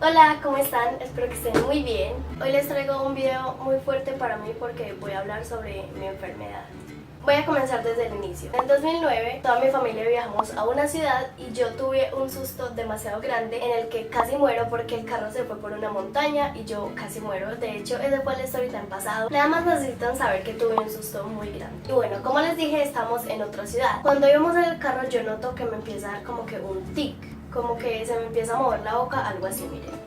Hola, ¿cómo están? Espero que estén muy bien. Hoy les traigo un video muy fuerte para mí porque voy a hablar sobre mi enfermedad. Voy a comenzar desde el inicio. En 2009, toda mi familia viajamos a una ciudad y yo tuve un susto demasiado grande en el que casi muero porque el carro se fue por una montaña y yo casi muero. De hecho, ese fue el story time pasado. Nada más necesitan saber que tuve un susto muy grande. Y bueno, como les dije, estamos en otra ciudad. Cuando íbamos en el carro, yo noto que me empieza a dar como que un tic, como que se me empieza a mover la boca, algo así, miren.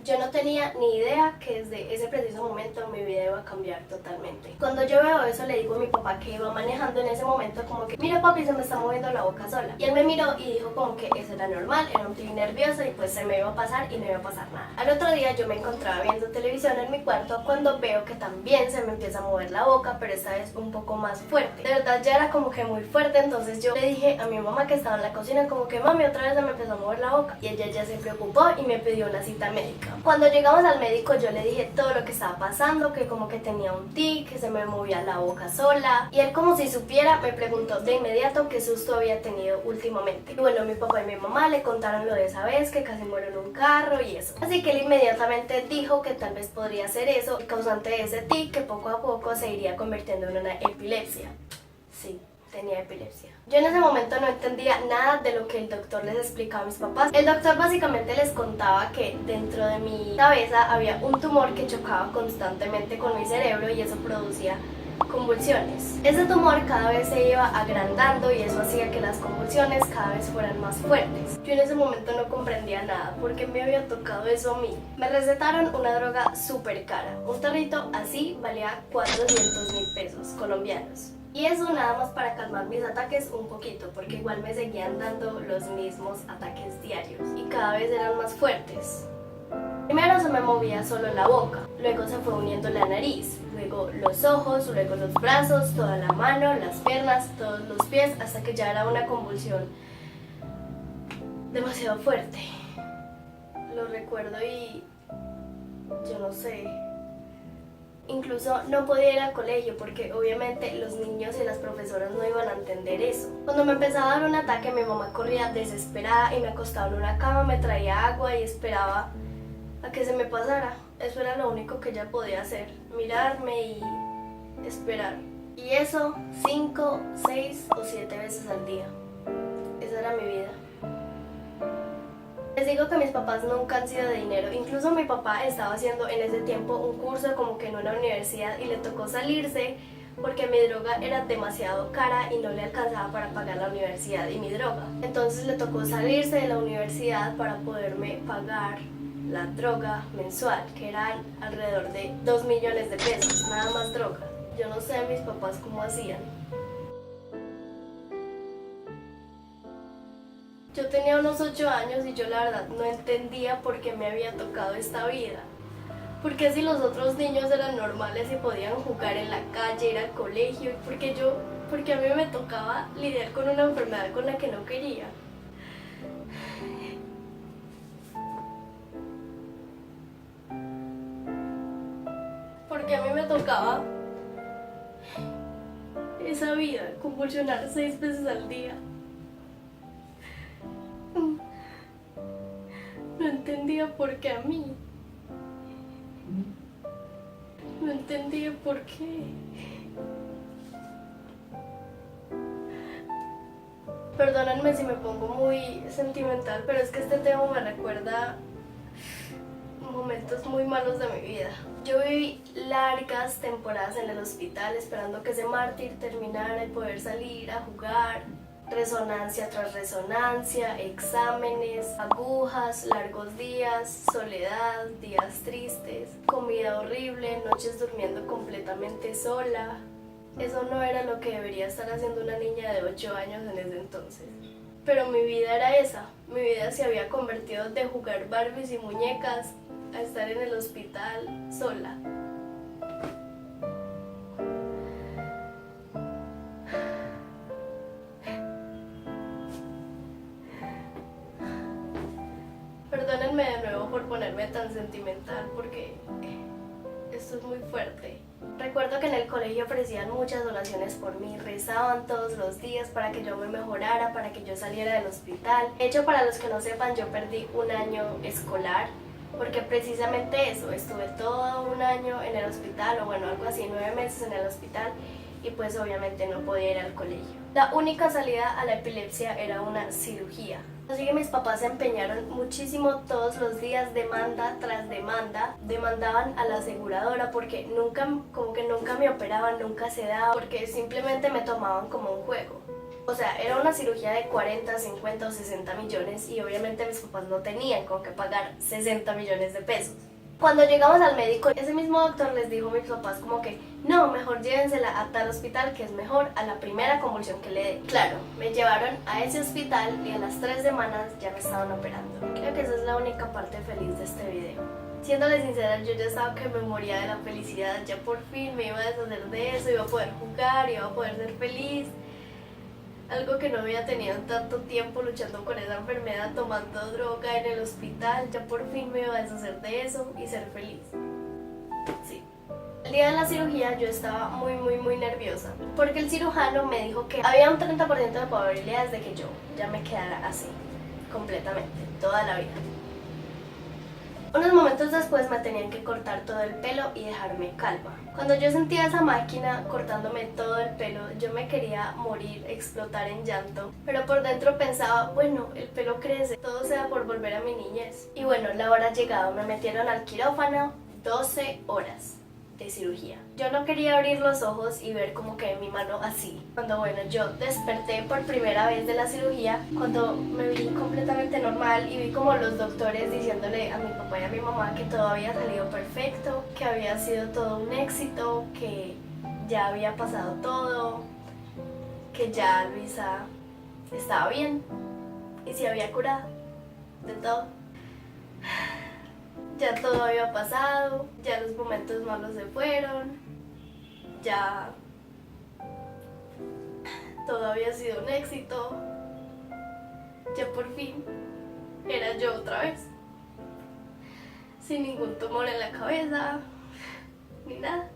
Yo no tenía ni idea que desde ese preciso momento mi vida iba a cambiar totalmente. Cuando yo veo eso le digo a mi papá que iba manejando en ese momento como que mira papi, se me está moviendo la boca sola. Y él me miró y dijo como que eso era normal, era un tic nervioso y pues se me iba a pasar y no iba a pasar nada. Al otro día yo me encontraba viendo televisión en mi cuarto cuando veo que también se me empieza a mover la boca, pero esta vez un poco más fuerte. De verdad ya era como que muy fuerte, entonces yo le dije a mi mamá que estaba en la cocina como que mami, otra vez se me empezó a mover la boca. Y ella ya se preocupó y me pidió una cita médica. Cuando llegamos al médico yo le dije todo lo que estaba pasando, que como que tenía un tic, que se me movía la boca sola, y él como si supiera me preguntó de inmediato qué susto había tenido últimamente. Y bueno, mi papá y mi mamá le contaron lo de esa vez, que casi muero en un carro y eso. Así que él inmediatamente dijo que tal vez podría ser eso, el causante de ese tic, que poco a poco se iría convirtiendo en una epilepsia. Sí, tenía epilepsia. Yo en ese momento no entendía nada de lo que el doctor les explicaba a mis papás. El doctor básicamente les contaba que dentro de mi cabeza había un tumor que chocaba constantemente con mi cerebro y eso producía convulsiones. Ese tumor cada vez se iba agrandando y eso hacía que las convulsiones cada vez fueran más fuertes. Yo en ese momento no comprendía nada porque me había tocado eso a mí. Me recetaron una droga súper cara. Un tarrito así valía 400.000 pesos colombianos. Y eso nada más para calmar mis ataques un poquito, porque igual me seguían dando los mismos ataques diarios y cada vez eran más fuertes. Primero se me movía solo la boca, luego se fue uniendo la nariz, luego los ojos, luego los brazos, toda la mano, las piernas, todos los pies, hasta que ya era una convulsión demasiado fuerte. Lo recuerdo y yo no sé. Incluso no podía ir al colegio porque obviamente los niños y las profesoras no iban a entender eso. Cuando me empezaba a dar un ataque mi mamá corría desesperada y me acostaba en una cama, me traía agua y esperaba a que se me pasara. Eso era lo único que ella podía hacer, mirarme y esperar. Y eso 5, 6 o 7 veces al día. Esa era mi vida. Les digo que mis papás nunca han sido de dinero, incluso mi papá estaba haciendo en ese tiempo un curso como que en una universidad y le tocó salirse porque mi droga era demasiado cara y no le alcanzaba para pagar la universidad y mi droga. Entonces le tocó salirse de la universidad para poderme pagar la droga mensual, que eran alrededor de 2 millones de pesos, nada más droga. Yo no sé mis papás cómo hacían. Yo tenía unos 8 años y yo la verdad no entendía por qué me había tocado esta vida. Porque si los otros niños eran normales y podían jugar en la calle, ir al colegio, porque a mí me tocaba lidiar con una enfermedad con la que no quería. Porque a mí me tocaba esa vida, convulsionar 6 veces al día. No entendía por qué a mí. No entendía por qué. Perdónenme si me pongo muy sentimental, pero es que este tema me recuerda momentos muy malos de mi vida. Yo viví largas temporadas en el hospital esperando que ese mártir terminara y poder salir a jugar. Resonancia tras resonancia, exámenes, agujas, largos días, soledad, días tristes, comida horrible, noches durmiendo completamente sola. Eso no era lo que debería estar haciendo una niña de 8 años en ese entonces. Pero mi vida era esa, mi vida se había convertido de jugar Barbies y muñecas a estar en el hospital sola. Perdónenme de nuevo por ponerme tan sentimental porque esto es muy fuerte. Recuerdo que en el colegio ofrecían muchas donaciones por mí, rezaban todos los días para que yo me mejorara, para que yo saliera del hospital. De hecho, para los que no sepan, yo perdí un año escolar porque precisamente eso, estuve todo un año en el hospital, o bueno, algo así, 9 meses en el hospital, y pues obviamente no podía ir al colegio. La única salida a la epilepsia era una cirugía. Así que mis papás se empeñaron muchísimo todos los días, demanda tras demanda, demandaban a la aseguradora porque nunca me operaban, nunca se daba, porque simplemente me tomaban como un juego. O sea, era una cirugía de 40, 50 o 60 millones y obviamente mis papás no tenían con qué pagar 60 millones de pesos. Cuando llegamos al médico, ese mismo doctor les dijo a mis papás como que no, mejor llévensela a tal hospital que es mejor a la primera convulsión que le dé. Claro, me llevaron a ese hospital y a las 3 semanas ya me estaban operando. Creo que esa es la única parte feliz de este video. Siéndole sincera, yo ya estaba que me moría de la felicidad, ya por fin me iba a deshacer de eso, iba a poder jugar, iba a poder ser feliz. Algo que no había tenido tanto tiempo luchando con esa enfermedad, tomando droga en el hospital, ya por fin me iba a deshacer de eso y ser feliz. Sí. El día de la cirugía yo estaba muy nerviosa, porque el cirujano me dijo que había un 30% de probabilidades de que yo ya me quedara así, completamente, toda la vida. Unos momentos después me tenían que cortar todo el pelo y dejarme calva. Cuando yo sentía esa máquina cortándome todo el pelo, yo me quería morir, explotar en llanto. Pero por dentro pensaba, bueno, el pelo crece, todo sea por volver a mi niñez. Y bueno, la hora ha llegado, me metieron al quirófano, 12 horas de cirugía. Yo no quería abrir los ojos y ver como que mi mano así. Cuando bueno, yo desperté por primera vez de la cirugía, cuando me vi completamente normal y vi como los doctores diciéndole a mi papá y a mi mamá que todo había salido perfecto, que había sido todo un éxito, que ya había pasado todo, que ya Luisa estaba bien y se había curado de todo. Ya todo había pasado, ya los momentos malos se fueron, ya todo había sido un éxito, ya por fin era yo otra vez, sin ningún tumor en la cabeza, ni nada.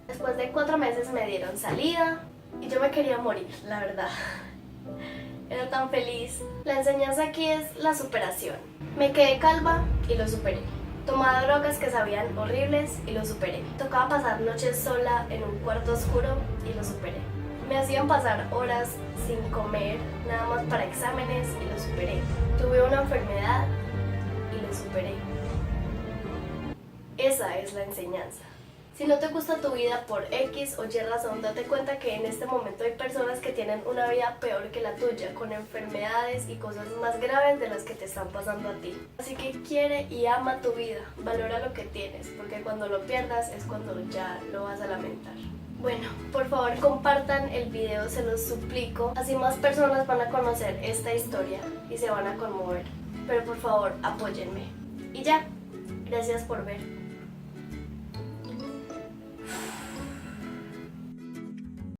Después de 4 meses me dieron salida y yo me quería morir, la verdad. Era tan feliz. La enseñanza aquí es la superación. Me quedé calva y lo superé. Tomaba drogas que sabían horribles y lo superé. Tocaba pasar noches sola en un cuarto oscuro y lo superé. Me hacían pasar horas sin comer, nada más para exámenes y lo superé. Tuve una enfermedad y lo superé. Esa es la enseñanza. Si no te gusta tu vida por X o Y razón, date cuenta que en este momento hay personas que tienen una vida peor que la tuya, con enfermedades y cosas más graves de las que te están pasando a ti. Así que quiere y ama tu vida, valora lo que tienes, porque cuando lo pierdas es cuando ya lo vas a lamentar. Bueno, por favor compartan el video, se los suplico, así más personas van a conocer esta historia y se van a conmover. Pero por favor, apóyenme. Y ya, gracias por ver.